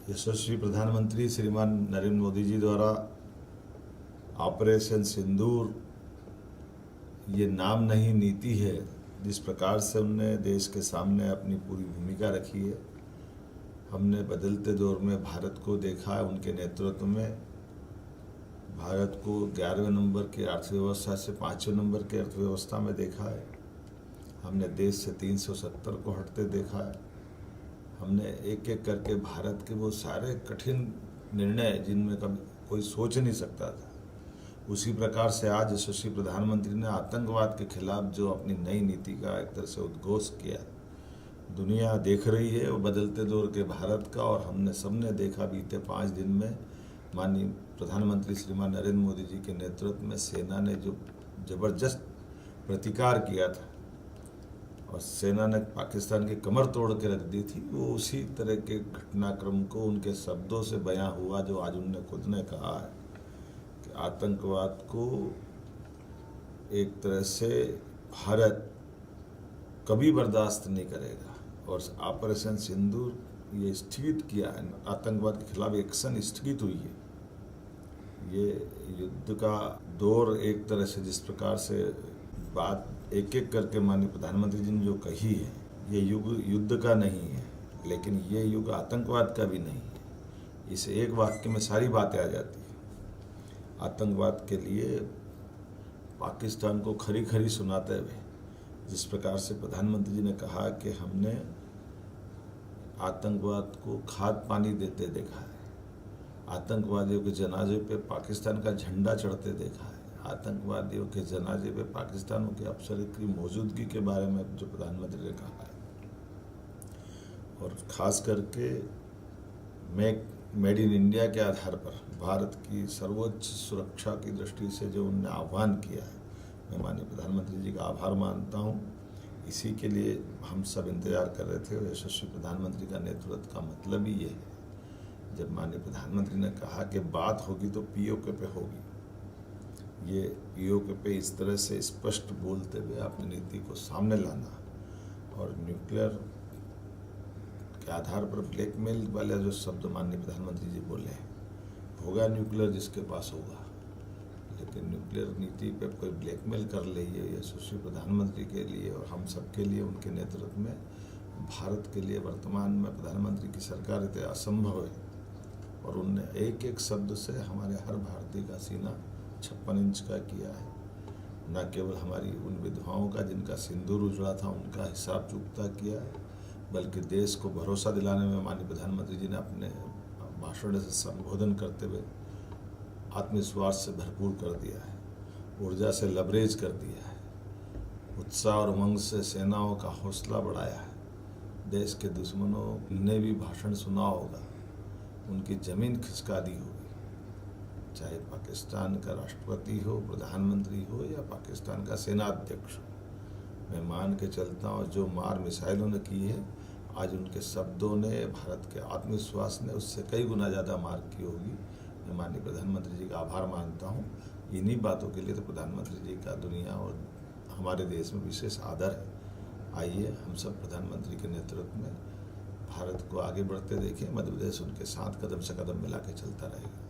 यशस्वी प्रधानमंत्री श्रीमान नरेंद्र मोदी जी द्वारा ऑपरेशन सिंदूर ये नाम नहीं नीति है, जिस प्रकार से उनने देश के सामने अपनी पूरी भूमिका रखी है। हमने बदलते दौर में भारत को देखा है, उनके नेतृत्व में भारत को 11वें नंबर की अर्थव्यवस्था से 5वें नंबर की अर्थव्यवस्था में देखा है। हमने देश से 370 को हटते देखा है। हमने एक एक करके भारत के वो सारे कठिन निर्णय जिनमें कभी कोई सोच नहीं सकता था, उसी प्रकार से आज यशस्वी प्रधानमंत्री ने आतंकवाद के खिलाफ जो अपनी नई नीति का एक तरह से उद्घोष किया, दुनिया देख रही है वो बदलते दौर के भारत का। और हमने सबने देखा बीते 5 दिन में माननीय प्रधानमंत्री श्रीमान नरेंद्र मोदी जी के नेतृत्व में सेना ने जो जबरदस्त प्रतिकार किया था और सेना ने पाकिस्तान की कमर तोड़ के रख दी थी, वो उसी तरह के घटनाक्रम को उनके शब्दों से बयां हुआ जो आज उन्होंने खुद ने कहा है कि आतंकवाद को एक तरह से भारत कभी बर्दाश्त नहीं करेगा। और ऑपरेशन सिंदूर ये स्थगित किया है, आतंकवाद के खिलाफ एक्शन स्थगित हुई है। ये युद्ध का दौर एक तरह से जिस प्रकार से बात एक एक करके माननीय प्रधानमंत्री जी ने जो कही है, ये युग युद्ध का नहीं है, लेकिन ये युग आतंकवाद का भी नहीं है। इस एक वाक्य में सारी बातें आ जाती है। आतंकवाद के लिए पाकिस्तान को खरी खरी सुनाते हुए जिस प्रकार से प्रधानमंत्री जी ने कहा कि हमने आतंकवाद को खाद पानी देते देखा है, आतंकवादियों के जनाजे पे पाकिस्तान का झंडा चढ़ते देखा है, आतंकवादियों के जनाजे पे पाकिस्तानों के अफसर की मौजूदगी के बारे में जो प्रधानमंत्री ने कहा है, और ख़ास करके मेड इन इंडिया के आधार पर भारत की सर्वोच्च सुरक्षा की दृष्टि से जो उन्होंने आह्वान किया है, मैं माननीय प्रधानमंत्री जी का आभार मानता हूँ। इसी के लिए हम सब इंतजार कर रहे थे और यशस्वी प्रधानमंत्री का नेतृत्व का मतलब ही ये है। जब माननीय प्रधानमंत्री ने कहा कि बात होगी तो पीओके पे होगी, ये पीओके पे इस तरह से स्पष्ट बोलते हुए अपनी नीति को सामने लाना और न्यूक्लियर के आधार पर ब्लैकमेल वाले जो शब्द माननीय प्रधानमंत्री जी बोले हैं, होगा न्यूक्लियर जिसके पास होगा, लेकिन न्यूक्लियर नीति पे कोई ब्लैकमेल कर ले, ये यशस्वी प्रधानमंत्री के लिए और हम सब के लिए उनके नेतृत्व में भारत के लिए वर्तमान में प्रधानमंत्री की सरकार इतने असंभव है। और उनने एक एक शब्द से हमारे हर भारतीय का सीना 56 इंच का किया है। न केवल हमारी उन विधवाओं का जिनका सिंदूर उजड़ा था उनका हिसाब चुकता किया है, बल्कि देश को भरोसा दिलाने में माननीय प्रधानमंत्री जी ने अपने भाषण से संबोधन करते हुए आत्मविश्वास से भरपूर कर दिया है, ऊर्जा से लबरेज कर दिया है, उत्साह और उमंग से सेनाओं का हौसला बढ़ाया है। देश के दुश्मनों ने भी भाषण सुना होगा, उनकी ज़मीन खिसका दी होगी, चाहे पाकिस्तान का राष्ट्रपति हो, प्रधानमंत्री हो या पाकिस्तान का सेनाध्यक्ष हो। मैं मान के चलता हूँ जो मार मिसाइलों ने की है, आज उनके शब्दों ने, भारत के आत्मविश्वास ने उससे कई गुना ज़्यादा मार की होगी। मैं माननीय प्रधानमंत्री जी का आभार मानता हूँ। इन्हीं बातों के लिए तो प्रधानमंत्री जी का दुनिया और हमारे देश में विशेष आदर है। आइए हम सब प्रधानमंत्री के नेतृत्व में भारत को आगे बढ़ते देखें। मध्य प्रदेश उनके साथ कदम से कदम मिला के चलता रहेगा।